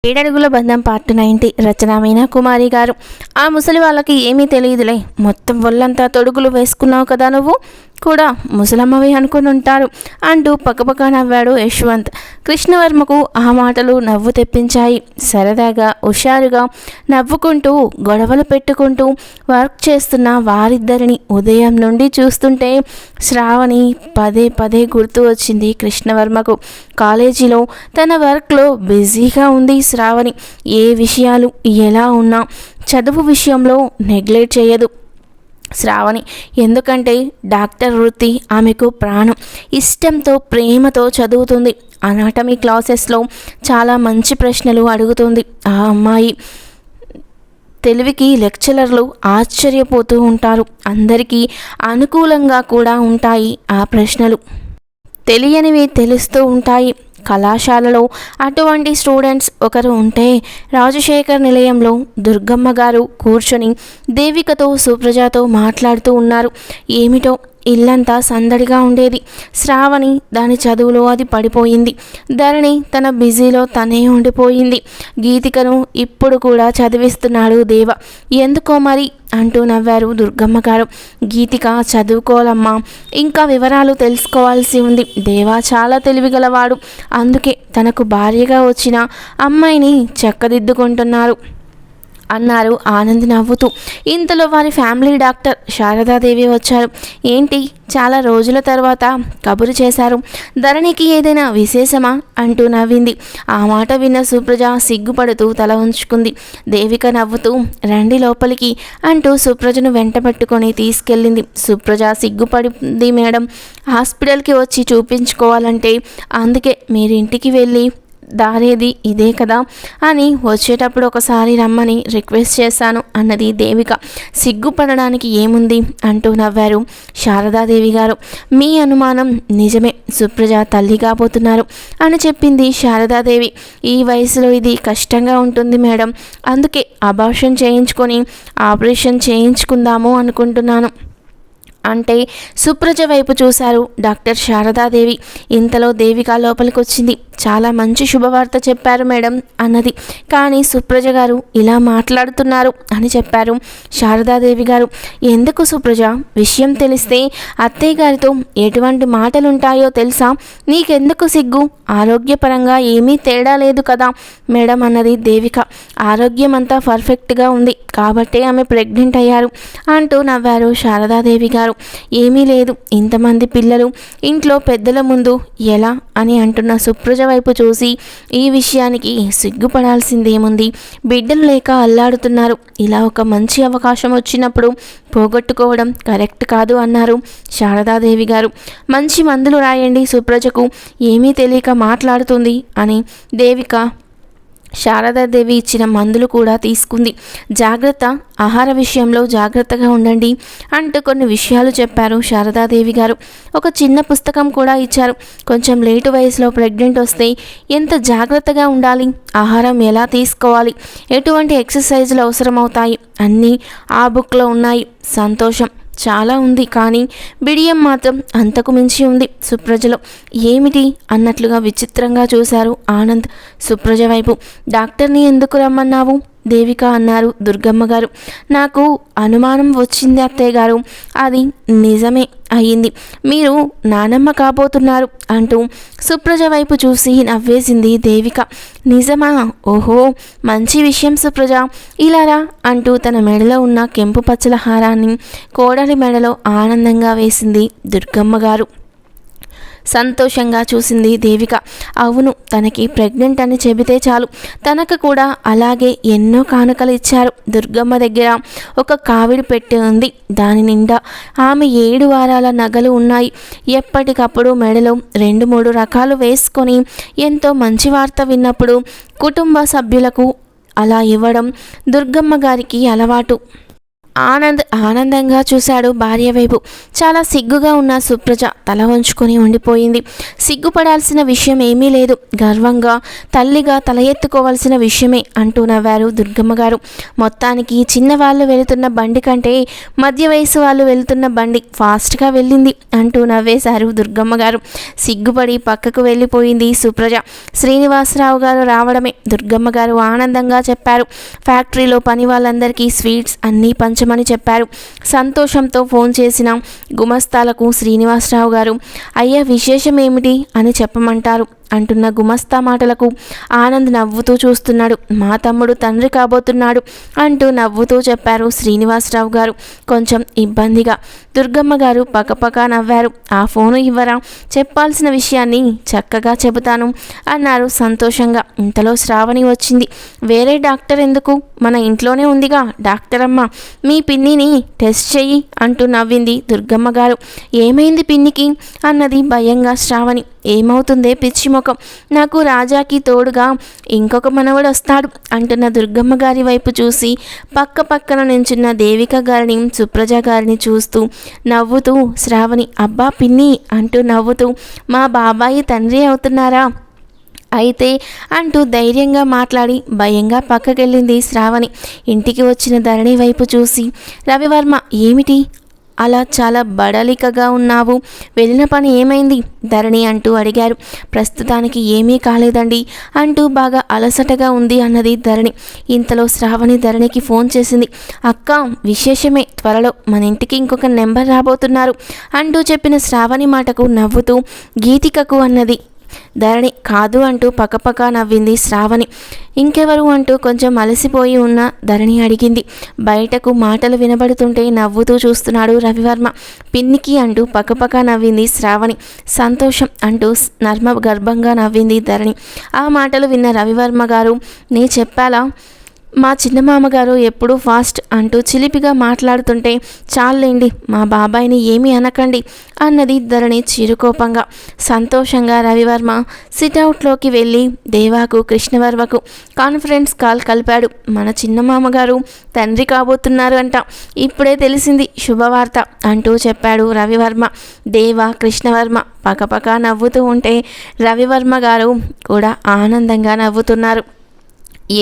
ఏడడుగుల బంధం పార్ట్ 90 రచన మీనా కుమారి గారు. ఆ ముసలి వాళ్ళకి ఏమీ తెలియదులే, మొత్తం ఒళ్ళంతా తొడుగులు వేసుకున్నావు కదా, నువ్వు కూడా ముసలమ్మవి అనుకుని ఉంటారు అంటూ పక్కపక్క నవ్వాడు యశ్వంత్. కృష్ణవర్మకు ఆ మాటలు నవ్వు తెప్పించాయి. సరదాగా హుషారుగా నవ్వుకుంటూ గొడవలు పెట్టుకుంటూ వర్క్ చేస్తున్న వారిద్దరిని ఉదయం నుండి చూస్తుంటే శ్రావణి పదే పదే గుర్తు వచ్చింది కృష్ణవర్మకు. కాలేజీలో తన వర్క్లో బిజీగా ఉంది శ్రావణి. ఏ విషయాలు ఎలా ఉన్నా చదువు విషయంలో నెగ్లెక్ట్ చేయదు శ్రావణి. ఎందుకంటే డాక్టర్ వృత్తి ఆమెకు ప్రాణం. ఇష్టంతో ప్రేమతో చదువుతుంది. అనాటమీ క్లాసెస్లో చాలా మంచి ప్రశ్నలు అడుగుతుంది ఆ అమ్మాయి. తెలివికి లెక్చరర్లు ఆశ్చర్యపోతూ ఉంటారు. అందరికీ అనుకూలంగా కూడా ఉంటాయి ఆ ప్రశ్నలు. తెలియనివి తెలుస్తూ ఉంటాయి. కళాశాలలో అటువంటి స్టూడెంట్స్ ఒకరు ఉంటే రాజశేఖర్ నిలయంలో దుర్గమ్మ గారు కూర్చొని దేవికతో సుప్రజతో మాట్లాడుతూ ఉన్నారు. ఏమిటో ఇల్లంతా సందడిగా ఉండేది. శ్రావణి దాని చదువులో అది పడిపోయింది. ధరణి తన బిజీలో తనే ఉండిపోయింది. గీతికను ఇప్పుడు కూడా చదివిస్తున్నాడు దేవ. ఎందుకో మరి అంటూ నవ్వారు దుర్గమ్మ గారు. గీతిక చదువుకోవాలమ్మా, ఇంకా వివరాలు తెలుసుకోవాల్సి ఉంది. దేవా చాలా తెలివిగలవాడు, అందుకే తనకు భార్యగా వచ్చిన అమ్మాయిని చక్కదిద్దుకుంటున్నారు అన్నారు ఆనంద్ నవ్వుతూ. ఇంతలో వారి ఫ్యామిలీ డాక్టర్ శారదాదేవి వచ్చారు. ఏంటి చాలా రోజుల తర్వాత కబురు చేశారు, ధరణికి ఏదైనా విశేషమా అంటూ నవ్వింది. ఆ మాట విన్న సుప్రజ సిగ్గుపడుతూ తల ఉంచుకుంది. దేవిక నవ్వుతూ రండి లోపలికి అంటూ సుప్రజను వెంట పెట్టుకొని తీసుకెళ్ళింది. సుప్రజ సిగ్గుపడింది. మేడం, హాస్పిటల్కి వచ్చి చూపించుకోవాలంటే, అందుకే మీరింటికి వెళ్ళి దారేది ఇదే కదా అని వచ్చేటప్పుడు ఒకసారి రమ్మని రిక్వెస్ట్ చేశాను అన్నది దేవిక. సిగ్గుపడడానికి ఏముంది అంటూ నవ్వారు శారదాదేవి గారు. మీ అనుమానం నిజమే, సుప్రజ తల్లి కాబోతున్నారు అని చెప్పింది శారదాదేవి. ఈ వయసులో ఇది కష్టంగా ఉంటుంది మేడం, అందుకే అబార్షన్ చేయించుకొని ఆపరేషన్ చేయించుకుందాము అనుకుంటున్నాను అంటే సుప్రజ వైపు చూశారు డాక్టర్ శారదాదేవి. ఇంతలో దేవిక లోపలికి వచ్చింది. చాలా మంచి శుభవార్త చెప్పారు మేడం అన్నది. కానీ సుప్రజ గారు ఇలా మాట్లాడుతున్నారు అని చెప్పారు శారదాదేవి గారు. ఎందుకు సుప్రజ, విషయం తెలిస్తే అత్తయ్య గారితో ఎటువంటి మాటలుంటాయో తెలుసా? నీకెందుకు సిగ్గు? ఆరోగ్యపరంగా ఏమీ తేడా లేదు కదా మేడం అన్నది దేవిక. ఆరోగ్యం అంతా పర్ఫెక్ట్గా ఉంది కాబట్టే ఆమె ప్రెగ్నెంట్ అయ్యారు అంటూ నవ్వారు శారదాదేవి గారు. ఏమీ లేదు, ఇంతమంది పిల్లలు ఇంట్లో పెద్దల ముందు ఎలా అని అంటున్న సుప్రజ వైపు చూసి ఈ విషయానికి సిగ్గుపడాల్సిందేముంది, బిడ్డలు లేక అల్లాడుతున్నారు. ఇలా ఒక మంచి అవకాశం వచ్చినప్పుడు పోగొట్టుకోవడం కరెక్ట్ కాదు అన్నారు శారదాదేవి గారు. మంచి మందులు రాయండి సుప్రజకు, ఏమీ తెలియక మాట్లాడుతుంది అని దేవిక శారదాదేవి ఇచ్చిన మందులు కూడా తీసుకుంది. జాగ్రత్త, ఆహార విషయంలో జాగ్రత్తగా ఉండండి అంటూ కొన్ని విషయాలు చెప్పారు శారదాదేవి గారు. ఒక చిన్న పుస్తకం కూడా ఇచ్చారు. కొంచెం లేటు వయసులో ప్రెగ్నెంట్ వస్తే ఎంత జాగ్రత్తగా ఉండాలి, ఆహారం ఎలా తీసుకోవాలి, ఎటువంటి ఎక్సర్సైజులు అవసరమవుతాయి అన్నీ ఆ బుక్లో ఉన్నాయి. సంతోషం చాలా ఉంది, కానీ బిడియం మాత్రం అంతకు మించి ఉంది సుప్రజలో. ఏమిటి అన్నట్లుగా విచిత్రంగా చూశారు ఆనంద్ సుప్రజ వైపు. డాక్టర్ని ఎందుకు రమ్మన్నావు దేవిక అన్నారు దుర్గమ్మ గారు. నాకు అనుమానం వచ్చింది అత్తయ్య గారు, అది నిజమే అయ్యింది. మీరు నానమ్మ కాబోతున్నారు అంటూ సుప్రజ వైపు చూసి నవ్వేసింది దేవిక. నిజమా? ఓహో, మంచి విషయం సుప్రజ, ఇలారా అంటూ తన మెడలో ఉన్న కెంపు పచ్చల హారాన్ని కోడలి మెడలో ఆనందంగా వేసింది దుర్గమ్మ గారు. సంతోషంగా చూసింది దేవిక. అవును, తనకి ప్రెగ్నెంట్ అని చెబితే చాలు, తనకు కూడా అలాగే ఎన్నో కానుకలు ఇచ్చారు. దుర్గమ్మ దగ్గర ఒక కావిడి పెట్టి ఉంది. దాని నిండా ఆమె 7 వారాల నగలు ఉన్నాయి. ఎప్పటికప్పుడు మెడలో 2-3 రకాలు వేసుకొని ఎంతో మంచి వార్త విన్నప్పుడు కుటుంబ సభ్యులకు అలా ఇవ్వడం దుర్గమ్మ గారికి అలవాటు. ఆనంద్ ఆనందంగా చూశాడు భార్య వైపు. చాలా సిగ్గుగా ఉన్న సుప్రజ తల వంచుకొని ఉండిపోయింది. సిగ్గుపడాల్సిన విషయం ఏమీ లేదు, గర్వంగా తల్లిగా తల ఎత్తుకోవాల్సిన విషయమే అంటూ నవ్వారు దుర్గమ్మ గారు. మొత్తానికి చిన్నవాళ్ళు వెళుతున్న బండి కంటే మధ్య వయసు వాళ్ళు వెళుతున్న బండి ఫాస్ట్గా వెళ్ళింది అంటూ నవ్వేశారు దుర్గమ్మ గారు. సిగ్గుపడి పక్కకు వెళ్ళిపోయింది సుప్రజ. శ్రీనివాసరావు గారు రావడమే దుర్గమ్మ గారు ఆనందంగా చెప్పారు. ఫ్యాక్టరీలో పని వాళ్ళందరికీ స్వీట్స్ అన్నీ పంచమని చెప్పారు. సంతోషంతో ఫోన్ చేసిన గుమస్తాలకు శ్రీనివాసరావు గారు అయ్యా విశేషం ఏమిటి అని చెప్పమంటారు అంటున్న గుమస్తా మాటలకు ఆనంద్ నవ్వుతూ చూస్తున్నాడు. మా తమ్ముడు తండ్రి కాబోతున్నాడు అంటూ నవ్వుతూ చెప్పారు శ్రీనివాసరావు గారు కొంచెం ఇబ్బందిగా. దుర్గమ్మ గారు పకపక నవ్వారు. ఆ ఫోను ఇవ్వరా, చెప్పాల్సిన విషయాన్ని చక్కగా చెబుతాను అన్నారు సంతోషంగా. ఇంతలో శ్రావణి వచ్చింది. వేరే డాక్టర్ ఎందుకు, మన ఇంట్లోనే ఉందిగా డాక్టర్ అమ్మ, మీ పిన్నిని టెస్ట్ చెయ్యి అంటూ నవ్వింది దుర్గమ్మ గారు. ఏమైంది పిన్నికి అన్నది భయంగా శ్రావణి. ఏమవుతుందే పిచ్చి ముఖం, నాకు రాజాకి తోడుగా ఇంకొక మనవడు వస్తాడు అంటున్న దుర్గమ్మ గారి వైపు చూసి పక్కన నించున్న దేవిక గారిని సుప్రజ గారిని చూస్తూ నవ్వుతూ శ్రావణి అబ్బా పిన్ని అంటూ నవ్వుతూ మా బాబాయి తండ్రి అవుతున్నారా అయితే అంటూ ధైర్యంగా మాట్లాడి భయంగా పక్కకెళ్ళింది శ్రావణి. ఇంటికి వచ్చిన ధరణి వైపు చూసి రవివర్మ ఏమిటి అలా చాలా బడలికగా ఉన్నావు, వెళ్ళిన పని ఏమైంది ధరణి అంటూ అడిగారు. ప్రస్తుతానికి ఏమీ కాలేదండి అంటూ బాగా అలసటగా ఉంది అన్నది ధరణి. ఇంతలో శ్రావణి ధరణికి ఫోన్ చేసింది. అక్క విశేషమే, త్వరలో మన ఇంటికి ఇంకొక నెంబర్ రాబోతున్నారు అంటూ చెప్పిన శ్రావణి మాటకు నవ్వుతూ గీతికకు అన్నది. ధరణి కాదు అంటూ పక్కపక్క నవ్వింది శ్రావణి. ఇంకెవరు అంటూ కొంచెం అలసిపోయి ఉన్న ధరణి అడిగింది. బయటకు మాటలు వినబడుతుంటే నవ్వుతూ చూస్తున్నాడు రవివర్మ. పిన్నికి అంటూ పక్కపక్క నవ్వింది శ్రావణి. సంతోషం అంటూ నర్మ గర్భంగా నవ్వింది ధరణి. ఆ మాటలు విన్న రవివర్మ గారు నీ చెప్పాలా, మా చిన్నమామగారు ఎప్పుడూ ఫాస్ట్ అంటూ చిలిపిగా మాట్లాడుతుంటే చాలండి మా బాబాయిని ఏమీ అనకండి అన్నది ధరణి చిరుకోపంగా. సంతోషంగా రవివర్మ సిట్అవుట్లోకి వెళ్ళి దేవాకు కృష్ణవర్మకు కాన్ఫరెన్స్ కాల్ కలిపాడు. మన చిన్నమామగారు తండ్రి కాబోతున్నారు అంట, ఇప్పుడే తెలిసింది శుభవార్త అంటూ చెప్పాడు రవివర్మ. దేవ కృష్ణవర్మ పకపక నవ్వుతూ ఉంటే రవివర్మ గారు కూడా ఆనందంగా నవ్వుతున్నారు.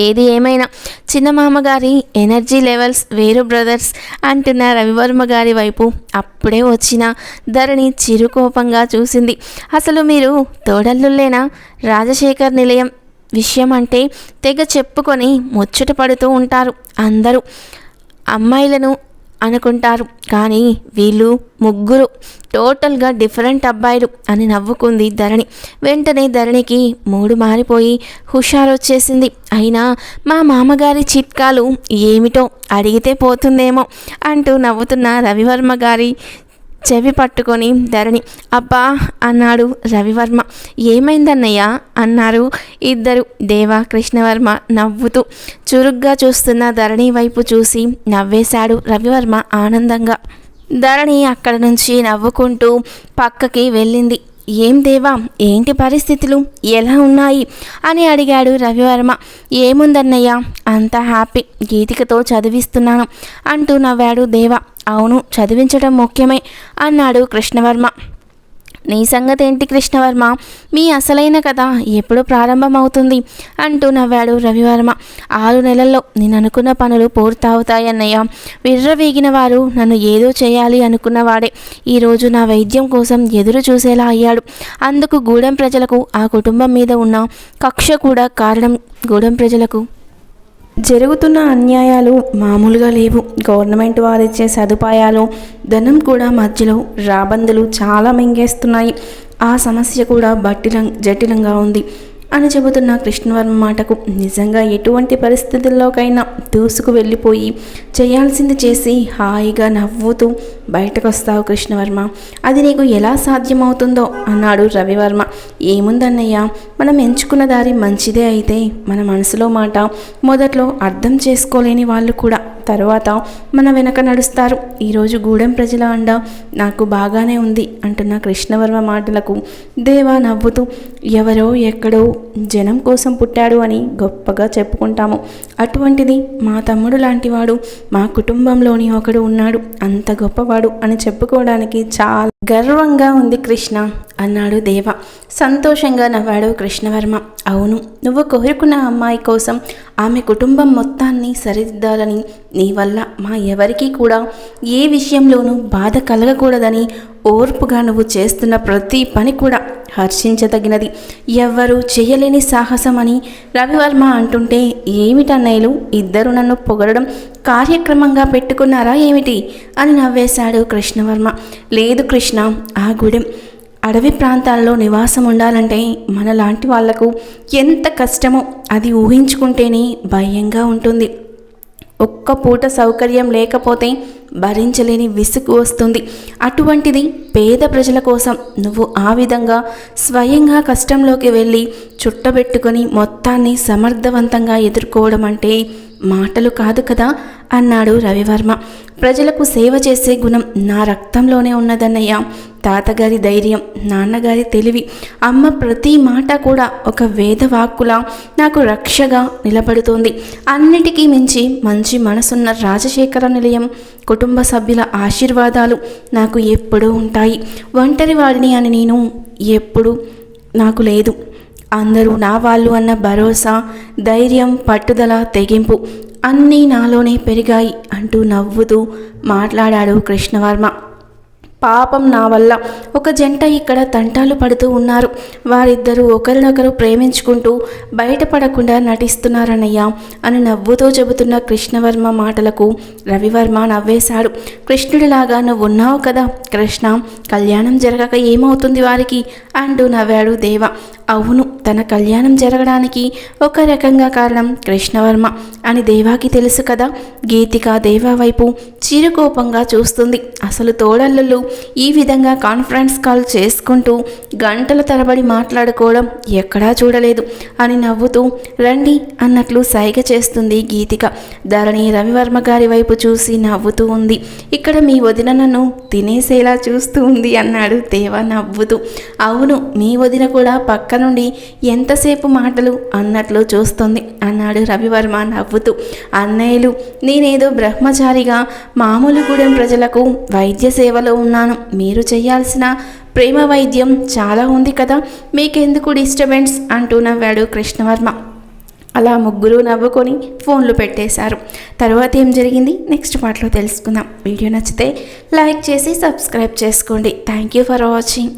ఏది ఏమైనా చిన్నమామగారి ఎనర్జీ లెవెల్స్ వేరు బ్రదర్స్ అంటున్న రవివర్మ గారి వైపు అప్పుడే వచ్చిన ధరణి చిరుకోపంగా చూసింది. అసలు మీరు తోడల్లులేనా, రాజశేఖర్ నిలయం విషయం అంటే తెగ చెప్పుకొని ముచ్చట పడుతూ ఉంటారు అందరూ, అమ్మాయిలను అనుకుంటారు కానీ వీళ్ళు ముగ్గురు టోటల్గా డిఫరెంట్ అబ్బాయిలు అని నవ్వుకుంది ధరణి. వెంటనే ధరణికి మూడు మారిపోయి హుషారొచ్చేసింది. అయినా మా మామగారి చిట్కాలు ఏమిటో అడిగితే పోతుందేమో అంటూ నవ్వుతున్న రవివర్మ గారి చెవి పట్టుకొని ధరణి అబ్బా అన్నాడు రవివర్మ. ఏమైందన్నయ్య అన్నారు ఇద్దరు. దేవ కృష్ణవర్మ నవ్వుతూ చురుగ్గా చూస్తున్న ధరణి వైపు చూసి నవ్వేశాడు రవివర్మ ఆనందంగా. ధరణి అక్కడ నుంచి నవ్వుకుంటూ పక్కకి వెళ్ళింది. ఏం దేవా, ఏంటి పరిస్థితులు, ఎలా ఉన్నాయి అని అడిగాడు రవివర్మ. ఏముందన్నయ్య, అంతా హ్యాపీ, గీతికతో చదివిస్తున్నాను అంటూ నవ్వాడు దేవ. అవును, చదివించడం ముఖ్యమే అన్నాడు కృష్ణవర్మ. నీ సంగతి ఏంటి కృష్ణవర్మ, మీ అసలైన కథ ఎప్పుడు ప్రారంభమవుతుంది అంటూ నవ్వాడు రవివర్మ. 6 నెలల్లో నేను అనుకున్న పనులు పూర్తవుతాయన్నయ్య. విర్రవీగిన వారు నన్ను ఏదో చేయాలి అనుకున్నవాడే ఈరోజు నా వైద్యం కోసం ఎదురు చూసేలా అయ్యాడు. అందుకు గూడెం ప్రజలకు ఆ కుటుంబం మీద ఉన్న కక్ష కూడా కారణం. గూడెం ప్రజలకు జరుగుతున్న అన్యాయాలు మామూలుగా లేవు. గవర్నమెంట్ వారిచ్చే సదుపాయాలు, ధనం కూడా మధ్యలో రాబందులు చాలా మింగేస్తున్నాయి. ఆ సమస్య కూడా జటిలంగా ఉంది అని చెబుతున్న కృష్ణవర్మ మాటకు నిజంగా ఎటువంటి పరిస్థితుల్లోకైనా దూసుకు వెళ్ళిపోయి చేయాల్సింది చేసి హాయిగా నవ్వుతూ బయటకు వస్తావు కృష్ణవర్మ? అది నీకు ఎలా సాధ్యమవుతుందో అన్నాడు రవివర్మ. ఏముందన్నయ్య, మనం ఎంచుకున్న దారి మంచిదే అయితే మన మనసులో మాట మొదట్లో అర్థం చేసుకోలేని వాళ్ళు కూడా తర్వాత మన వెనక నడుస్తారు. ఈరోజు గూడెం ప్రజల అండ నాకు బాగానే ఉంది అంటున్న కృష్ణవర్మ మాటలకు దేవా నవ్వుతూ, ఎవరో ఎక్కడో జనం కోసం పుట్టాడు అని గొప్పగా చెప్పుకుంటాము. అటువంటిది మా తమ్ముడు లాంటివాడు మా కుటుంబంలోని ఒకడు ఉన్నాడు, అంత గొప్పవాడు అని చెప్పుకోవడానికి చాలా గర్వంగా ఉంది కృష్ణ అన్నాడు దేవ. సంతోషంగా నవ్వాడు కృష్ణవర్మ. అవును, నువ్వు కోరుకున్న అమ్మాయి కోసం ఆమె కుటుంబం మొత్తాన్ని సరిదిద్దాలని, నీ వల్ల మా ఎవరికీ కూడా ఏ విషయంలోనూ బాధ కలగకూడదని ఓర్పుగా నువ్వు చేస్తున్న ప్రతి పని కూడా హర్షించదగినది, ఎవ్వరూ చేయలేని సాహసం అని రవివర్మ అంటుంటే ఏమిటన్నయ్యలు ఇద్దరు నన్ను పొగడడం కార్యక్రమంగా పెట్టుకున్నారా ఏమిటి అని నవ్వేశాడు కృష్ణవర్మ. లేదు కృష్ణ, ఆ గూడెం అడవి ప్రాంతాల్లో నివాసం ఉండాలంటే మనలాంటి వాళ్లకు ఎంత కష్టమో అది ఊహించుకుంటేనే భయంగా ఉంటుంది. ఒక్క పూట సౌకర్యం లేకపోతే భరించలేని విసుగు వస్తుంది. అటువంటిది పేద ప్రజల కోసం నువ్వు ఆ విధంగా స్వయంగా కష్టంలోకి వెళ్ళి చుట్టబెట్టుకొని మొత్తాన్ని సమర్థవంతంగా ఎదుర్కోవడం అంటే మాటలు కాదు కదా అన్నాడు రవివర్మ. ప్రజలకు సేవ చేసే గుణం నా రక్తంలోనే ఉన్నదన్నయ్య. తాతగారి ధైర్యం, నాన్నగారి తెలివి, అమ్మ ప్రతి మాట కూడా ఒక వేదవాక్కులా నాకు రక్షగా నిలబడుతోంది. అన్నిటికీ మించి మంచి మనసున్న రాజశేఖర నిలయం కుటుంబ సభ్యుల ఆశీర్వాదాలు నాకు ఎప్పుడూ ఉంటాయి. ఒంటరి వాడిని అని నేను ఎప్పుడు నాకు లేదు. అందరూ నా వాళ్ళు అన్న భరోసా, ధైర్యం, పట్టుదల, తెగింపు అన్నీ నాలోనే పెరిగాయి అంటూ నవ్వుతూ మాట్లాడాడు కృష్ణవర్మ. పాపం నా వల్ల ఒక జంట ఇక్కడ తంటాలు పడుతూ ఉన్నారు. వారిద్దరూ ఒకరినొకరు ప్రేమించుకుంటూ బయటపడకుండా నటిస్తున్నారన్నయ్య అని నవ్వుతూ చెబుతున్న కృష్ణవర్మ మాటలకు రవివర్మ నవ్వేశాడు. కృష్ణుడిలాగా నువ్వు ఉన్నావు కదా కృష్ణ, కళ్యాణం జరగక ఏమవుతుంది వారికి అంటూ నవ్వాడు దేవ. అవును, తన కళ్యాణం జరగడానికి ఒక రకంగా కారణం కృష్ణవర్మ అని దేవాకి తెలుసు కదా. గీతిక దేవా వైపు చిరుకోపంగా చూస్తుంది. అసలు తోడళ్ళు ఈ విధంగా కాన్ఫరెన్స్ కాల్ చేసుకుంటూ గంటల తరబడి మాట్లాడుకోవడం ఎక్కడా చూడలేదు అని నవ్వుతూ రండి అన్నట్లు సైగ చేస్తుంది గీతిక. ధరణి రవివర్మ గారి వైపు చూసి నవ్వుతూ ఉంది. ఇక్కడ మీ వదిన నన్ను తినేసేలా చూస్తూ ఉంది అన్నాడు దేవా నవ్వుతూ. అవును, మీ వదిన కూడా పక్క నుండి ఎంతసేపు మాటలు అన్నట్లు చూస్తుంది అన్నాడు రవివర్మ నవ్వుతూ. అన్నయ్యలు, నేనేదో బ్రహ్మచారిగా మామూలు గూడెం ప్రజలకు వైద్య సేవలో ఉన్నాను. మీరు చేయాల్సిన ప్రేమ వైద్యం చాలా ఉంది కదా, మీకెందుకు డిస్టర్బెన్స్ అంటూ నవ్వాడు కృష్ణవర్మ. అలా ముగ్గురు నవ్వుకొని ఫోన్లు పెట్టేశారు. తర్వాత ఏం జరిగింది నెక్స్ట్ పార్ట్లో తెలుసుకుందాం. వీడియో నచ్చితే లైక్ చేసి సబ్స్క్రైబ్ చేసుకోండి. Thank you for watching.